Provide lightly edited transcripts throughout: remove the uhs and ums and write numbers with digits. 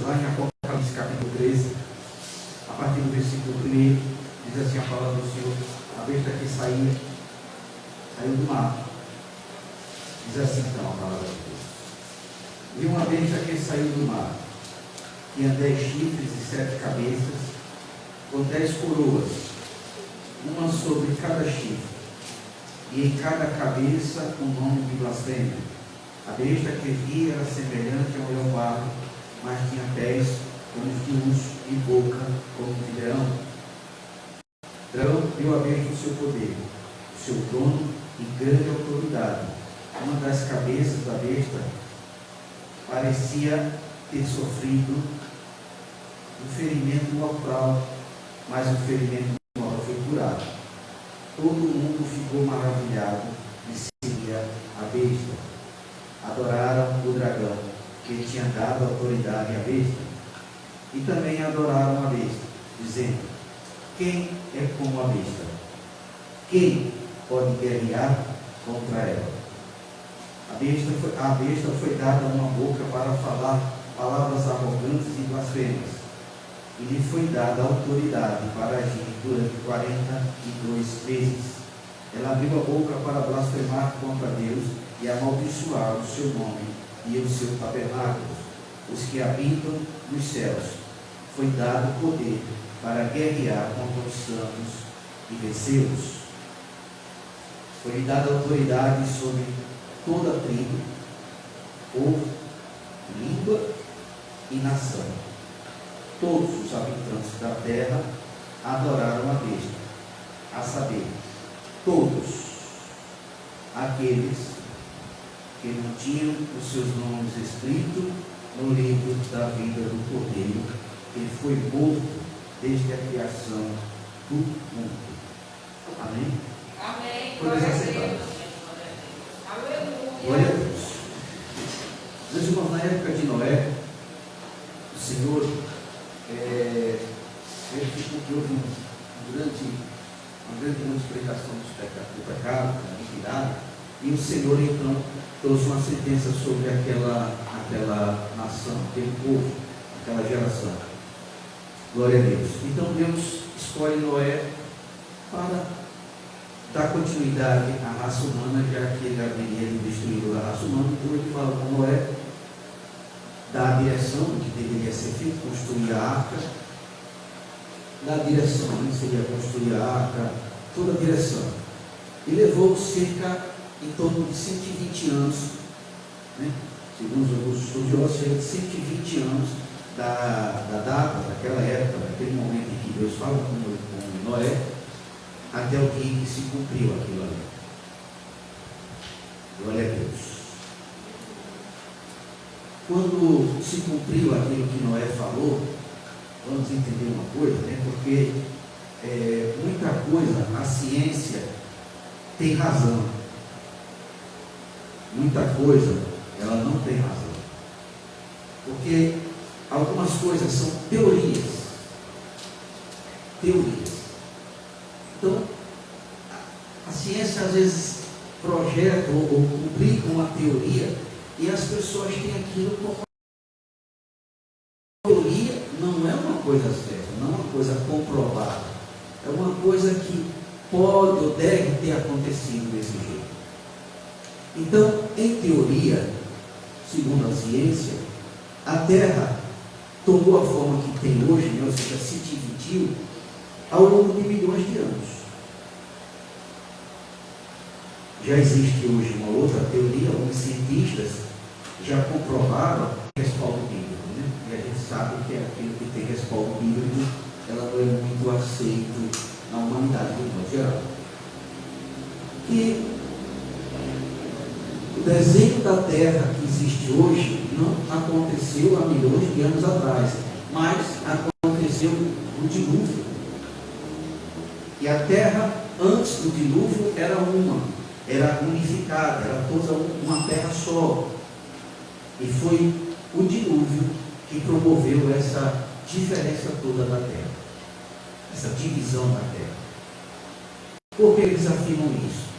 Lá em Apocalipse capítulo 13, a partir do versículo 1, diz assim a palavra do Senhor: a besta que saiu do mar. Diz assim então a palavra de Deus: vi uma besta que saiu do mar, tinha 10 chifres e 7 cabeças, com 10 coroas, uma sobre cada chifre, e em cada cabeça um nome de blasfêmia. A besta que vi era semelhante a um leopardo, mas tinha pés como de urso e boca como de leão. Dragão deu a besta o seu poder, o seu trono e grande autoridade. Uma das cabeças da besta parecia ter sofrido um ferimento mortal, mas o ferimento mortal foi curado. Todo mundo ficou maravilhado e seguia a besta. Adoraram o dragão, que tinha dado autoridade à besta, e também adoraram a besta, dizendo: quem é como a besta? Quem pode guerrear contra ela? A besta foi dada uma boca para falar palavras arrogantes e blasfemas, e lhe foi dada autoridade para agir durante 42 meses. Ela abriu a boca para blasfemar contra Deus e amaldiçoar o seu nome e o seu tabernáculo, os que habitam nos céus. Foi dado poder para guerrear contra os santos e vencê-los. Foi-lhe dada autoridade sobre toda a tribo, povo, língua e nação. Todos os habitantes da terra adoraram a besta, a saber, todos aqueles que não tinham os seus nomes escritos no livro da vida do Cordeiro, que foi morto desde a criação do mundo. Amém? Amém. Glória a Deus. Glória a Deus. Meus irmãos, na época de Noé, o Senhor verificou que houve uma grande multiplicação do pecado, da iniquidade, e o Senhor então trouxe uma sentença sobre aquela nação, aquele povo, aquela geração. Glória a Deus. Então Deus escolhe Noé para dar continuidade à raça humana, já que ele haveria destruído a raça humana. Então ele fala com Noé, dá a direção do que deveria ser feito, construir a arca, dá a direção, seria construir a arca, toda a direção. E levou cerca em torno de 120 anos, né? Segundo os estudiosos, cerca de 120 anos da data, daquela época, daquele momento em que Deus fala com Noé, até o dia que se cumpriu aquilo ali. Glória a Deus. Quando se cumpriu aquilo que Noé falou, vamos entender uma coisa, né? Porque muita coisa, a ciência tem razão. Muita coisa, ela não tem razão. Porque algumas coisas são teorias. Teorias. Então, a ciência às vezes projeta ou publica uma teoria e as pessoas têm aquilo como teoria. Não é uma coisa certa, não é uma coisa comprovada. É uma coisa que pode ou deve ter acontecido desse jeito. Então, em teoria, segundo a ciência, a Terra tomou a forma que tem hoje, né? Ou seja, se dividiu ao longo de milhões de anos. Já existe hoje uma outra teoria, onde cientistas já comprovaram respaldo bíblico, né? E a gente sabe que aquilo que tem respaldo bíblico, ela não é muito aceito na humanidade, de modo geral. E o desenho da Terra que existe hoje não aconteceu há milhões de anos atrás, mas aconteceu o dilúvio. E a Terra, antes do dilúvio, era unificada, era toda uma terra só. E foi o dilúvio que promoveu essa diferença toda da Terra, essa divisão da Terra. Por que eles afirmam isso?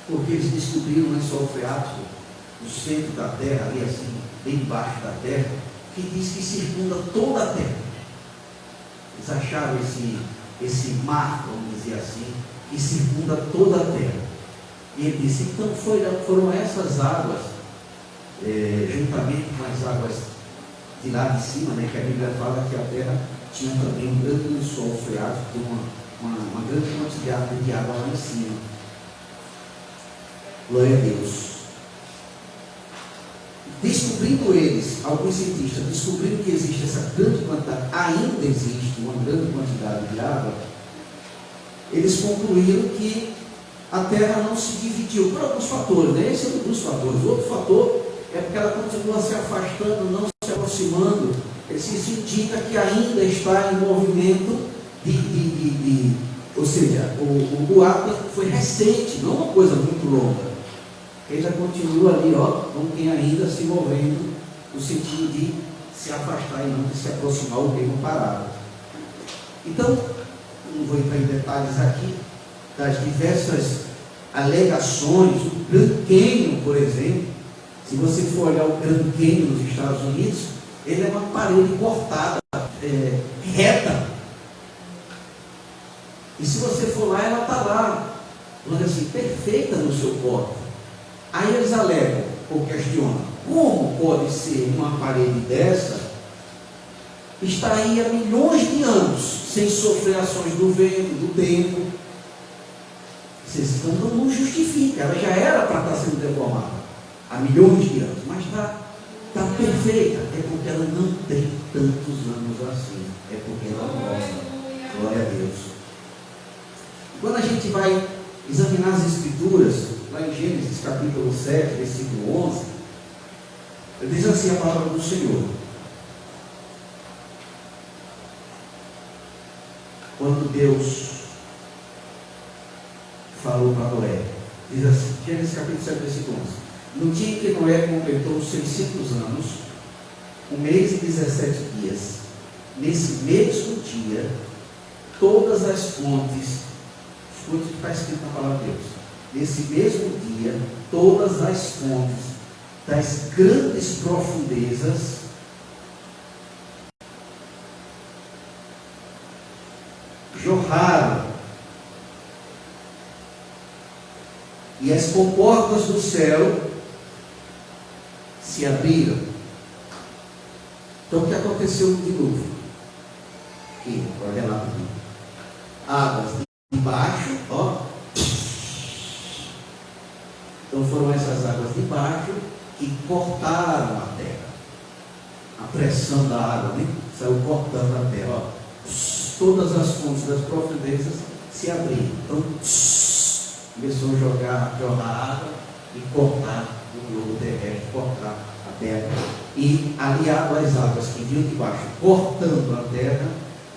Porque eles descobriram um lençol freático no centro da Terra, ali assim, bem embaixo da Terra, que diz que circunda toda a terra. Eles acharam esse mar, vamos dizer assim, que circunda toda a terra. E ele disse, então foram essas águas, juntamente com as águas de lá de cima, né, que a Bíblia fala que a terra tinha também um grande lençol freático, com uma grande quantidade de água lá em cima. Glória a Deus. Descobrindo eles, alguns cientistas, descobrindo que existe essa grande quantidade, ainda existe uma grande quantidade de água, eles concluíram que a Terra não se dividiu por alguns fatores, né? Esse é um dos fatores. Outro fator é porque ela continua se afastando, não se aproximando. Isso indica que ainda está em movimento ou seja, o ato foi recente, não uma coisa muito longa. Ele já continua ali, como quem ainda se movendo, no sentido de se afastar e não de se aproximar ou mesmo parar. Então, não vou entrar em detalhes aqui, das diversas alegações. O Grand Canyon, por exemplo, se você for olhar o Grand Canyon nos Estados Unidos, ele é uma parede cortada, reta. E se você for lá, ela está lá, vamos dizer assim, perfeita no seu corpo. Aí eles alegam, ou questionam, como pode ser uma parede dessa, está aí há milhões de anos, sem sofrer ações do vento, do tempo. Vocês não justifica, ela já era para estar sendo deformada há milhões de anos, mas está perfeita, é porque ela não tem tantos anos assim, é porque ela é nova. Glória a Deus. Quando a gente vai examinar as Escrituras, lá em Gênesis capítulo 7, versículo 11, diz assim a palavra do Senhor: quando Deus falou para Noé, diz assim, Gênesis capítulo 7, versículo 11: no dia em que Noé completou os 600 anos, 1 mês e 17 dias, nesse mesmo dia, todas as fontes, escute o que está escrito na palavra de Deus, nesse mesmo dia, todas as fontes das grandes profundezas jorraram, e as comportas do céu se abriram. Então o que aconteceu no dilúvio? Aqui, olha lá aqui. Águas de baixo, então foram essas águas de baixo que cortaram a terra. A pressão da água, né? Saiu cortando a terra, todas as fontes das profundezas se abriram. Então começou a jorrar água e cortar o globo terrestre, cortar a terra. E aliado às águas que vinham de baixo, cortando a terra,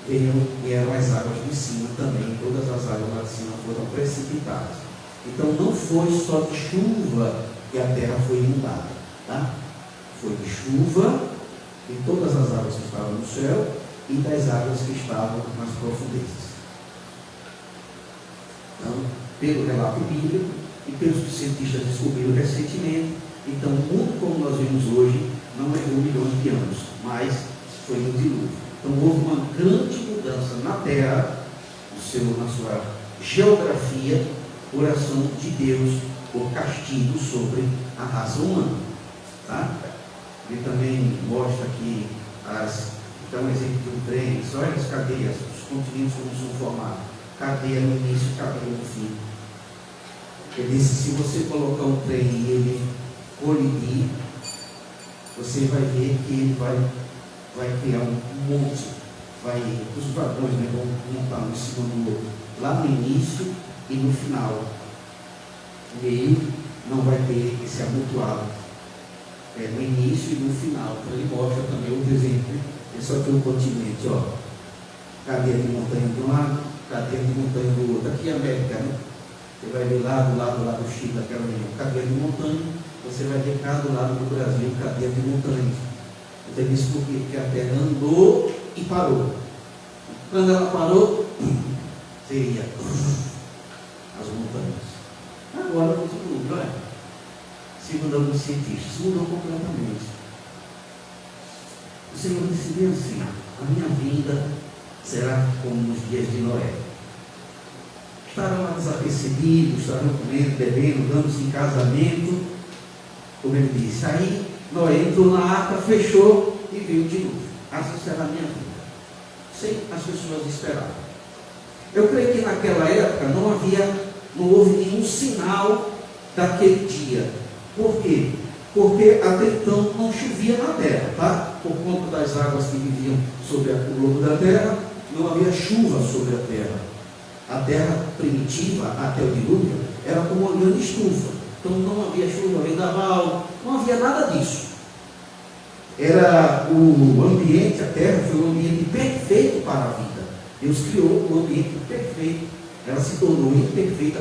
vieram as águas de cima também. Todas as águas lá de cima foram precipitadas. Então não foi só de chuva que a terra foi inundada, tá? Foi de chuva de todas as águas que estavam no céu e das águas que estavam nas profundezas. Então, pelo relato bíblico e pelos que os cientistas descobriram recentemente, então o mundo como nós vemos hoje não levou milhões de anos, mas foi no dilúvio. Então houve uma grande mudança na terra, na sua geografia, por ação de Deus, por castigo sobre a raça humana. Tá? Ele também mostra que então, exemplo de um trem, olha as cadeias, os continentes como são formados, cadeia no início e cadeia no fim. Ele disse, se você colocar um trem e ele colidir, você vai ver que ele vai criar um monte, os vagões, né, vão montar um em cima do outro, lá no início e no final. O meio não vai ter esse amontoado, no início e no final. Então ele mostra também outro exemplo. Ele só tem um continente, cadeia de montanha de um lado, cadeia de montanha do outro. Aqui é a América, né? Você vai ver lá do Chile, daquela região, cadeia de montanha. Você vai ver cá do lado do Brasil, cadeia de montanhas. Você disse por quê? Porque a terra andou e parou. Quando ela parou, seria as montanhas. Agora no dilúvio, não é? Segundo alguns cientistas, mudou completamente. O Senhor disse bem assim: a minha vinda será como nos dias de Noé. Estarão lá desapercebidos, estarão comendo, bebendo, dando-se em casamento, como ele disse. Aí Noé entrou na arca, fechou e veio o dilúvio. Assim será a minha vida. Sem as pessoas esperavam. Eu creio que naquela época não houve nenhum sinal daquele dia. Por quê? Porque até então não chovia na terra, tá? Por conta das águas que viviam sobre o globo da terra, não havia chuva sobre a terra. A terra primitiva, até o dilúvio, era como uma grande estufa. Então não havia chuva, vendaval, não havia nada disso. Era o ambiente, a terra foi um ambiente perfeito para a vida. Deus criou um ambiente perfeito. Ela se tornou imperfeita,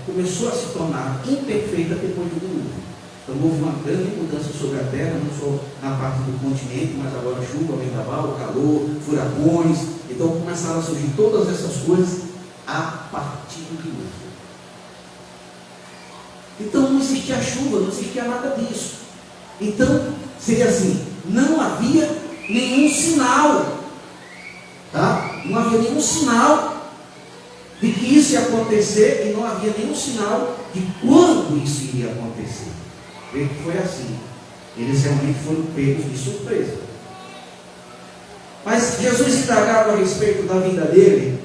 começou a se tornar imperfeita depois do dilúvio. Então houve uma grande mudança sobre a terra, não só na parte do continente, mas agora chuva, vendaval, calor, furacões. Então começaram a surgir todas essas coisas a partir do dilúvio. Então não existia chuva, não existia nada disso. Então seria assim, não havia nenhum sinal, tá? Não havia nenhum sinal de que isso ia acontecer e não havia nenhum sinal de quando isso iria acontecer. Vê que foi assim. Eles realmente foram pegos de surpresa. Mas Jesus, indagado a respeito da vida dele,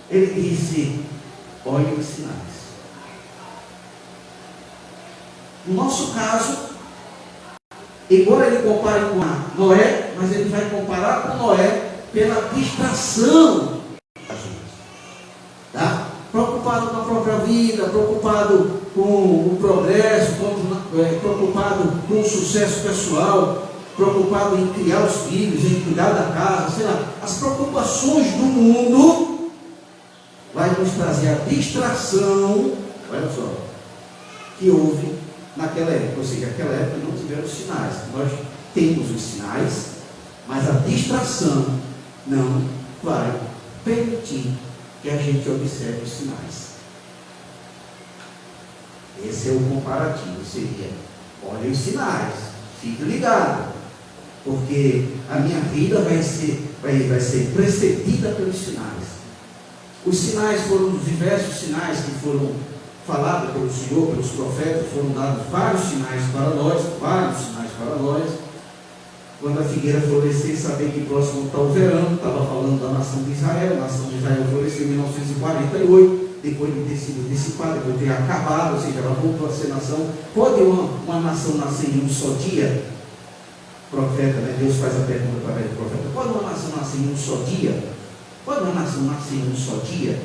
ele disse: olhem os sinais. No nosso caso, embora ele compare com Noé, mas ele vai comparar com Noé pela distração da gente. Tá? Preocupado com a própria vida, preocupado com o progresso, preocupado com o sucesso pessoal, preocupado em criar os filhos, em cuidar da casa, sei lá. As preocupações do mundo vai nos trazer a distração, olha só, que houve naquela época. Ou seja, naquela época não tiveram sinais. Nós temos os sinais, mas a distração não vai permitir que a gente observe os sinais. Esse é o comparativo, seria: olha os sinais, fique ligado, porque a minha vida vai ser precedida pelos sinais. Os sinais foram os diversos sinais que foram falados pelo Senhor, pelos profetas. Foram dados vários sinais para nós, Quando a figueira florescer, saber que próximo está o verão. Estava falando da nação de Israel. A nação de Israel floresceu em 1948, depois de ter sido dissipada, depois de ter acabado, ou seja, ela voltou a ser nação. Pode uma nação nascer em um só dia? Profeta, né? Deus faz a pergunta através do profeta: pode uma nação nascer em um só dia? Pode uma nação nascer em um só dia?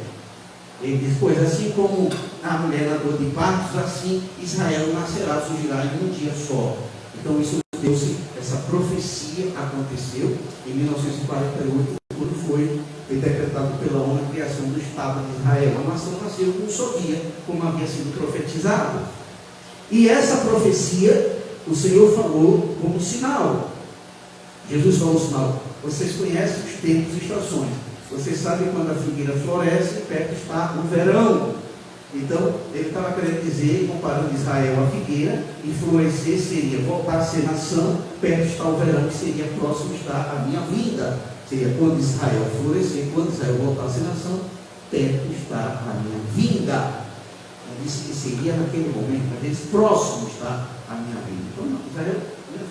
Ele diz: pois assim como a mulher na dor de partos, assim Israel nascerá, surgirá em um dia só. Então isso deu-se, essa profecia aconteceu em 1948, quando foi decretado pela ONU a criação do Estado de Israel. A nação nasceu em um só dia, como havia sido profetizado. E essa profecia o Senhor falou como sinal. Jesus falou sinal: vocês conhecem os tempos e estações. Vocês sabem quando a figueira floresce, perto está o verão. Então, ele estava querendo dizer, comparando Israel à figueira, e florescer seria voltar a ser nação, perto está o verão, que seria próximo está a minha vinda. Seria quando Israel florescer, quando Israel voltar a ser nação, perto está a minha vinda. Ele disse que seria naquele momento, mas ele disse: próximo está a minha vinda. Então, não, Israel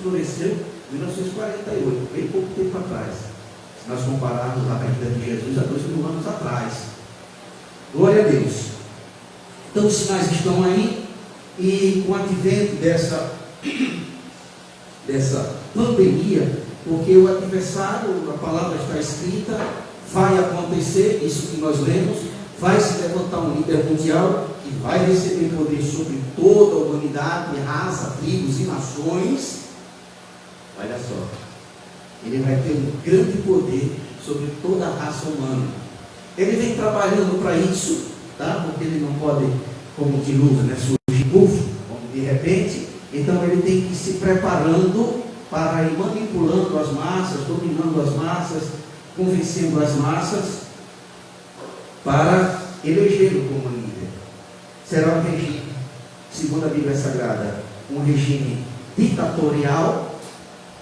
floresceu em 1948, bem pouco tempo atrás. Se nós compararmos a vida de Jesus há 2000 anos atrás. Glória a Deus. Então os sinais estão aí, e com o advento dessa pandemia, porque o adversário, a palavra está escrita, vai acontecer, isso que nós lemos, vai se levantar um líder mundial que vai receber poder sobre toda a humanidade, raça, tribos e nações. Olha só, ele vai ter um grande poder sobre toda a raça humana. Ele vem trabalhando para isso, tá? Porque ele não pode, como o dilúvio, né, surgir como de repente. Então ele tem que ir se preparando para ir manipulando as massas, dominando as massas, convencendo as massas para elegê-lo como líder. Será um regime, segundo a Bíblia Sagrada, um regime ditatorial,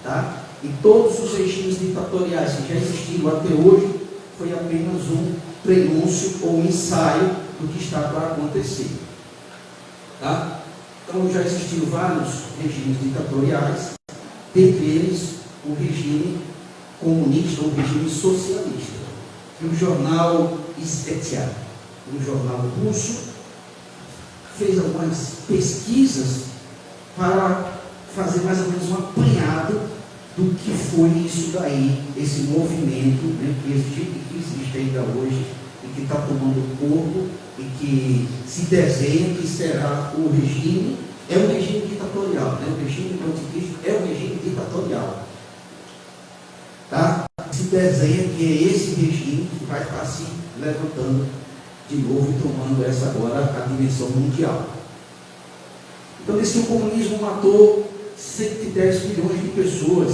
tá? E todos os regimes ditatoriais que já existiram até hoje foi apenas um prenúncio ou um ensaio do que está para acontecer. Tá? Então já existiram vários regimes ditatoriais, dentre eles o regime comunista ou regime socialista. E o jornal Izvestia, um jornal russo, fez algumas pesquisas para fazer mais ou menos um apanhado do que foi isso daí, esse movimento, né, que existe ainda hoje e que está tomando corpo e que se desenha que será o regime, é um regime ditatorial, né? O regime do anticristo é um regime ditatorial. Tá? Se desenha que é esse regime que vai estar se levantando de novo e tomando essa agora a dimensão mundial. Então diz que o comunismo matou 110 milhões de pessoas,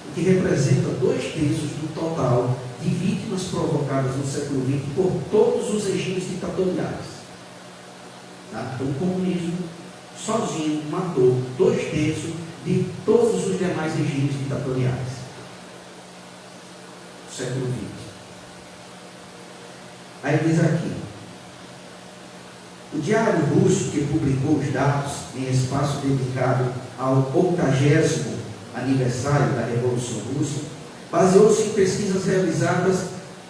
o que representa 2/3 do total de vítimas provocadas no século XX por todos os regimes ditatoriais. Tá? Então o comunismo sozinho matou 2/3 de todos os demais regimes ditatoriais do século XX. Aí diz aqui: o Diário Russo, que publicou os dados em espaço dedicado ao 80º aniversário da Revolução Russa, baseou-se em pesquisas realizadas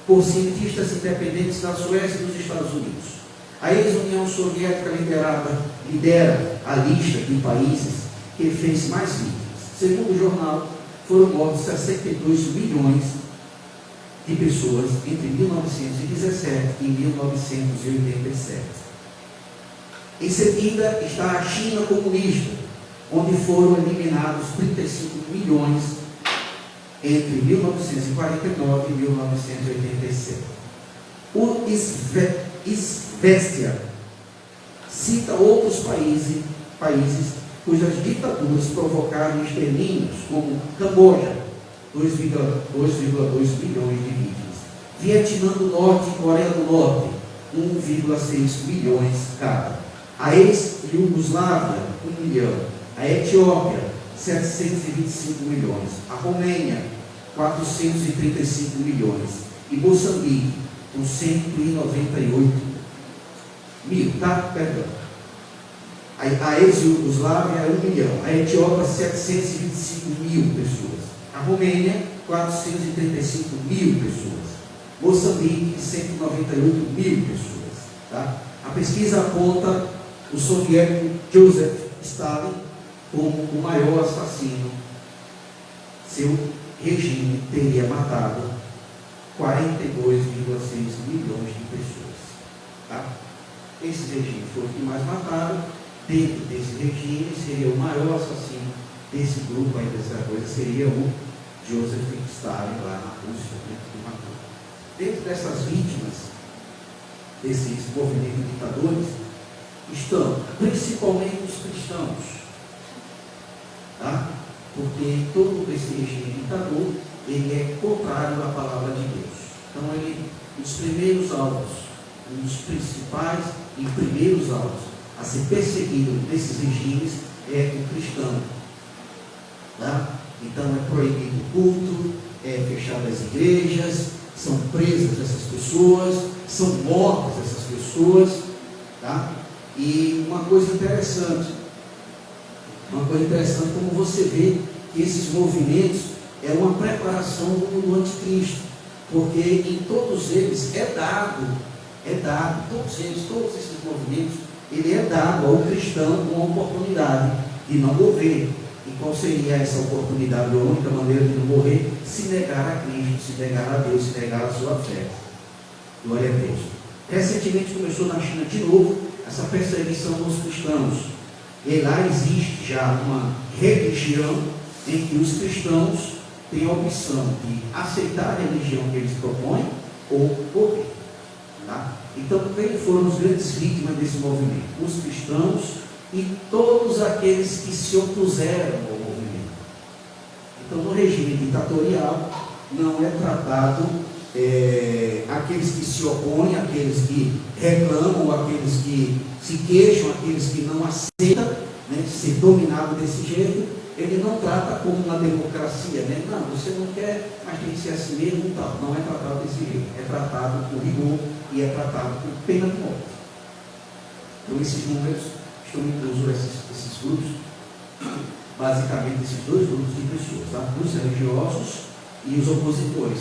por cientistas independentes da Suécia e dos Estados Unidos. A ex-União Soviética lidera a lista de países que fez mais vítimas. Segundo o jornal, foram mortos 62 milhões de pessoas entre 1917 e 1987. Em seguida está a China comunista, onde foram eliminados 35 milhões entre 1949 e 1987. O Izvestia cita outros países cujas ditaduras provocaram extermínios, como Camboja, 2,2 milhões de vítimas, Vietnã do Norte e Coreia do Norte, 1,6 milhões cada. A ex-Iugoslávia, 1 milhão. A Etiópia, 725 milhões. A Romênia, 435 milhões. E Moçambique, com 198 mil. Tá? Perdão. A ex-Iugoslávia é 1 milhão. A Etiópia, 725 mil pessoas. A Romênia, 435 mil pessoas. Moçambique, 198 mil pessoas. Tá? A pesquisa aponta o soviético Joseph Stalin como o maior assassino. Seu regime teria matado 42,6 milhões de pessoas. Tá? Esses regimes foram os que mais mataram. Dentro desse regime, seria o maior assassino desse grupo aí, dessa coisa, seria o Joseph Stalin, lá na Rússia, né, que matou. Dentro dessas vítimas, desses movimentos ditadores, estão principalmente os cristãos, tá? Porque todo esse regime ditador, ele é contrário à palavra de Deus. Então, os primeiros alvos, um dos principais e primeiros alvos a ser perseguido nesses regimes é o cristão. Tá? Então, é proibido o culto, é fechado as igrejas, são presas essas pessoas, são mortas essas pessoas, tá? E uma coisa interessante como você vê que esses movimentos é uma preparação do anticristo, porque em todos eles é dado, todos esses movimentos, ele é dado ao cristão uma oportunidade de não morrer. E qual seria essa oportunidade? A única maneira de não morrer? Se negar a Cristo, se negar a Deus, se negar a sua fé. Glória a Deus. Recentemente começou na China de novo essa perseguição dos cristãos. E lá existe já uma religião em que os cristãos têm a opção de aceitar a religião que eles propõem ou morrer. Tá? Então, quem foram as grandes vítimas desse movimento? Os cristãos e todos aqueles que se opuseram ao movimento. Então, no regime ditatorial, não é tratado aqueles que se opõem, aqueles que reclamam, aqueles que se queixam, aqueles que não aceitam, né, ser dominado desse jeito, ele não trata como uma democracia, né? Não, você não quer, mas tem que ser assim mesmo e tal. Não é tratado desse jeito. É tratado com rigor e é tratado com pena de morte. Então, esses números estão inclusos, esses grupos, basicamente esses dois grupos de pessoas, tá? Os religiosos e os opositores.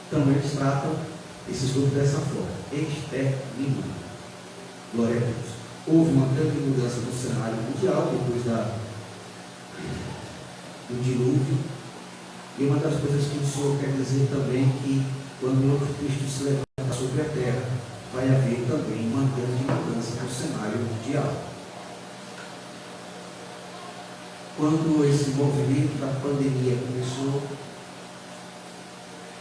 Então, eles tratam esses grupos dessa forma: exterminando. Glória a Deus. Houve uma grande mudança no cenário mundial depois do dilúvio. E uma das coisas que o Senhor quer dizer também é que quando o outro Cristo se levantar sobre a terra, vai haver também uma grande mudança no cenário mundial. Quando esse movimento da pandemia começou,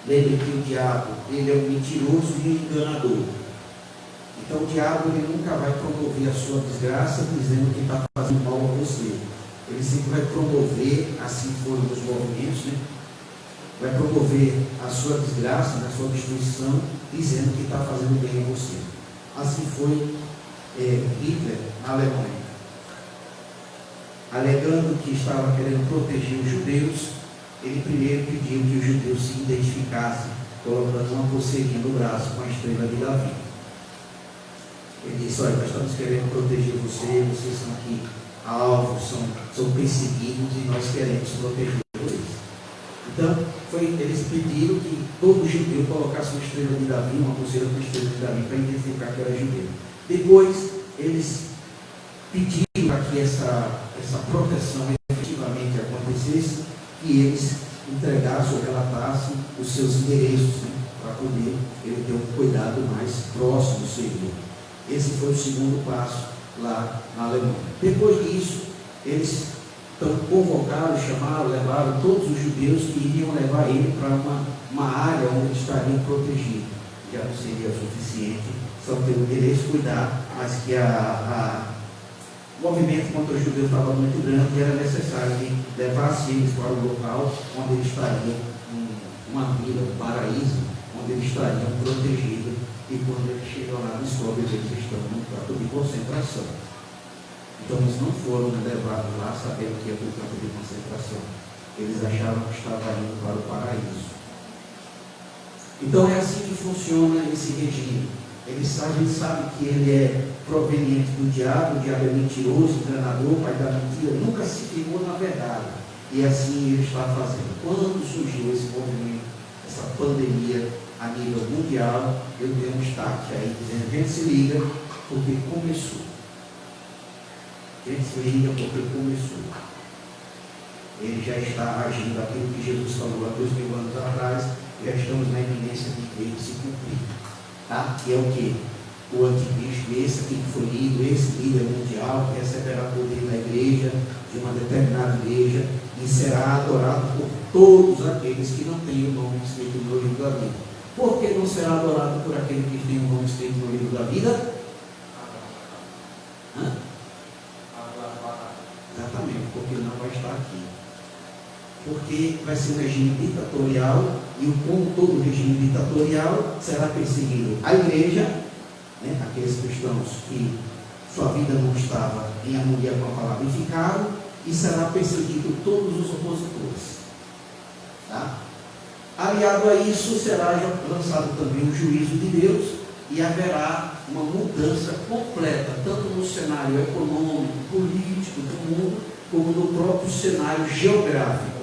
lembre que o diabo, ele é um mentiroso e um enganador. Então o diabo, ele nunca vai promover a sua desgraça dizendo que está fazendo mal a você. Ele sempre vai promover, assim foram os movimentos, né? Vai promover a sua desgraça, a sua destruição, dizendo que está fazendo bem a você. Assim foi Hitler na Alemanha. Alegando que estava querendo proteger os judeus, ele primeiro pediu que os judeus se identificassem, colocando uma pulseirinha no braço com a estrela de Davi. Ele disse: olha, nós estamos querendo proteger vocês são aqui alvos, são perseguidos e nós queremos proteger eles. Então, eles pediram que todo judeu colocasse uma estrela de Davi, uma pulseira com a estrela de Davi, para identificar que era judeu. Depois, eles pediram para que essa proteção efetivamente acontecesse, que eles entregassem ou relatassem os seus endereços, né, para poder ele ter um cuidado mais próximo do Senhor. Esse foi o segundo passo lá na Alemanha. Depois disso, eles convocaram, chamaram, levaram todos os judeus que iriam levar ele para uma área onde estariam protegidos. Já não seria suficiente só ter o endereço, cuidar, mas que o movimento contra os judeus estava muito grande e era necessário que levasse eles para o local onde eles estariam, uma vila, um paraíso, onde eles estariam protegidos. E quando eles chegam lá, descobrem que eles estão num campo de concentração. Então eles não foram levados lá sabendo que ia para o campo de concentração. Eles achavam que estavam indo para o paraíso. Então é assim que funciona esse regime. A gente sabe que ele é proveniente do diabo, o diabo é mentiroso, enganador, pai da mentira, nunca se firmou na verdade. E assim ele está fazendo. Quando surgiu esse movimento, essa pandemia a nível mundial, eu dei um start aí, dizendo: gente, se liga, porque começou. Gente, se liga, porque começou. Ele já está agindo aquilo que Jesus falou há 2000 anos atrás, já estamos na iminência de ele se cumprir. Tá? Que é o quê? O anticristo, esse aqui que foi lido, esse líder mundial, que receberá poder na igreja, de uma determinada igreja, e será adorado por todos aqueles que não têm o nome escrito no livro da vida. Por que não será adorado por aquele que tem o nome escrito no livro da vida? Exatamente, porque não vai estar aqui. Porque vai ser um regime ditatorial, e como todo regime ditatorial, será perseguido a igreja, né, aqueles cristãos que sua vida não estava em harmonia com a palavra, e ficaram, e será perseguido todos os opositores. Tá? Aliado a isso, será lançado também o juízo de Deus, e haverá uma mudança completa, tanto no cenário econômico, político do mundo, como no próprio cenário geográfico.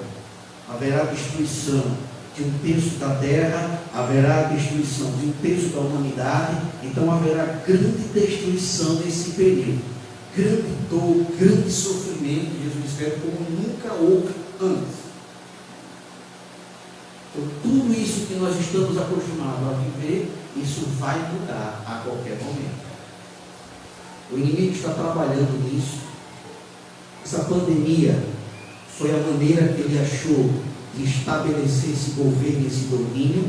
Haverá destruição de um terço da terra, haverá destruição de um terço da humanidade, então haverá grande destruição nesse período. Grande dor, grande sofrimento, Jesus escreve, como nunca houve antes. Então, tudo isso que nós estamos acostumados a viver, isso vai mudar a qualquer momento. O inimigo está trabalhando nisso. Essa pandemia foi a maneira que ele achou de estabelecer esse governo, esse domínio,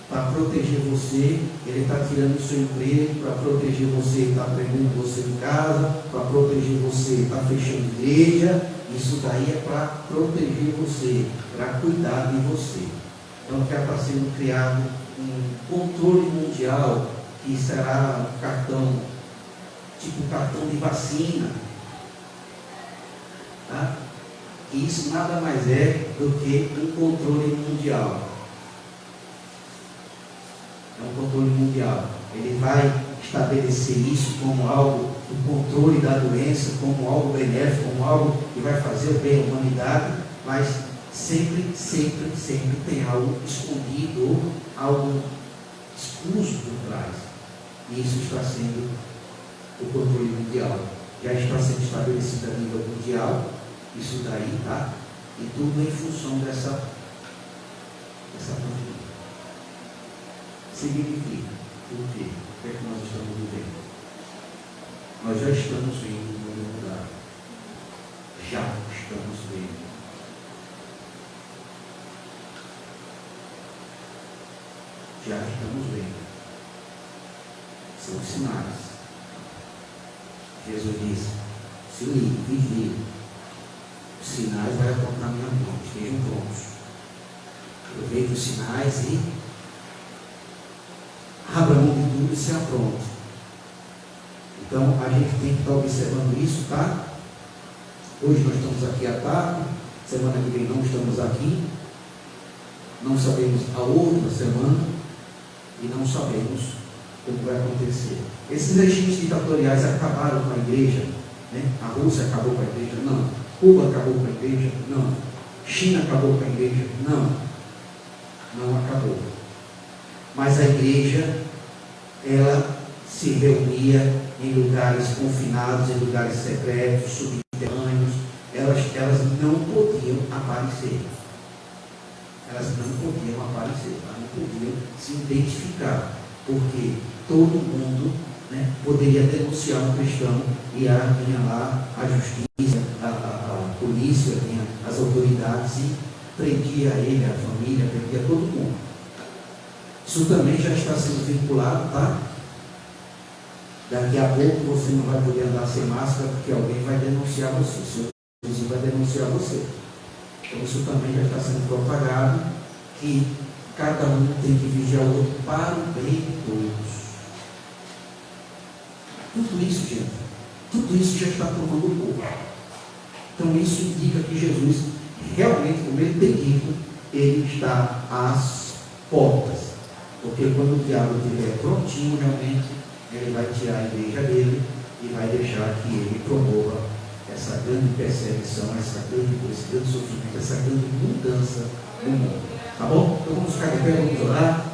para proteger você. Ele está tirando o seu emprego, para proteger você, está prendendo você em casa, para proteger você, está fechando igreja. Isso daí é para proteger você, para cuidar de você. Então já está sendo criado um controle mundial, que será um cartão, tipo um cartão de vacina. Tá? que isso nada mais é do que um controle mundial. É um controle mundial. Ele vai estabelecer isso como algo, o controle da doença, como algo benéfico, como algo que vai fazer o bem à humanidade, mas sempre tem algo escondido ou algo escuso por trás. E isso está sendo o controle mundial. Já está sendo estabelecido a nível mundial, isso daí, tá? E tudo em função dessa pandemia. Significa o quê? O que é que nós estamos vivendo? Nós já estamos vendo no meu lugar. Já estamos vendo. Já estamos vendo. São os sinais. Jesus disse: se ligue, vigie. Os sinais vão apontar minha mão, estejam prontos. Eu vejo os sinais e abra mão de tudo e se apronte. Então a gente tem que estar observando isso, tá? Hoje nós estamos aqui à tarde, semana que vem não estamos aqui, não sabemos a outra semana e não sabemos como vai acontecer. Esses regimes ditatoriais acabaram com a igreja, né? A Rússia acabou com a igreja? Não. Cuba acabou com a igreja? Não. China acabou com a igreja? Não. Não acabou. Mas a igreja, ela se reunia em lugares confinados, em lugares secretos, subterrâneos. Elas não podiam aparecer. Elas não podiam aparecer, elas não podiam se identificar, porque todo mundo, né, poderia denunciar um cristão e vinha lá a justiça, a polícia, vinha as autoridades e prendia ele, a família, prendia todo mundo. Isso também já está sendo vinculado, tá? Daqui a pouco você não vai poder andar sem máscara porque alguém vai denunciar você, seu vizinho vai denunciar você. Então isso também já está sendo propagado, que cada um tem que vigiar o outro para o bem de todos. Tudo isso, gente, tudo isso já está tomando corpo. Então isso indica que Jesus, realmente, como ele tem dito, ele está às portas. Porque quando o diabo estiver prontinho, realmente, ele vai tirar a igreja dele e vai deixar que ele promova essa grande perseguição, esse grande sofrimento, essa grande mudança no mundo. Tá bom? Então vamos ficar de pé, vamos orar.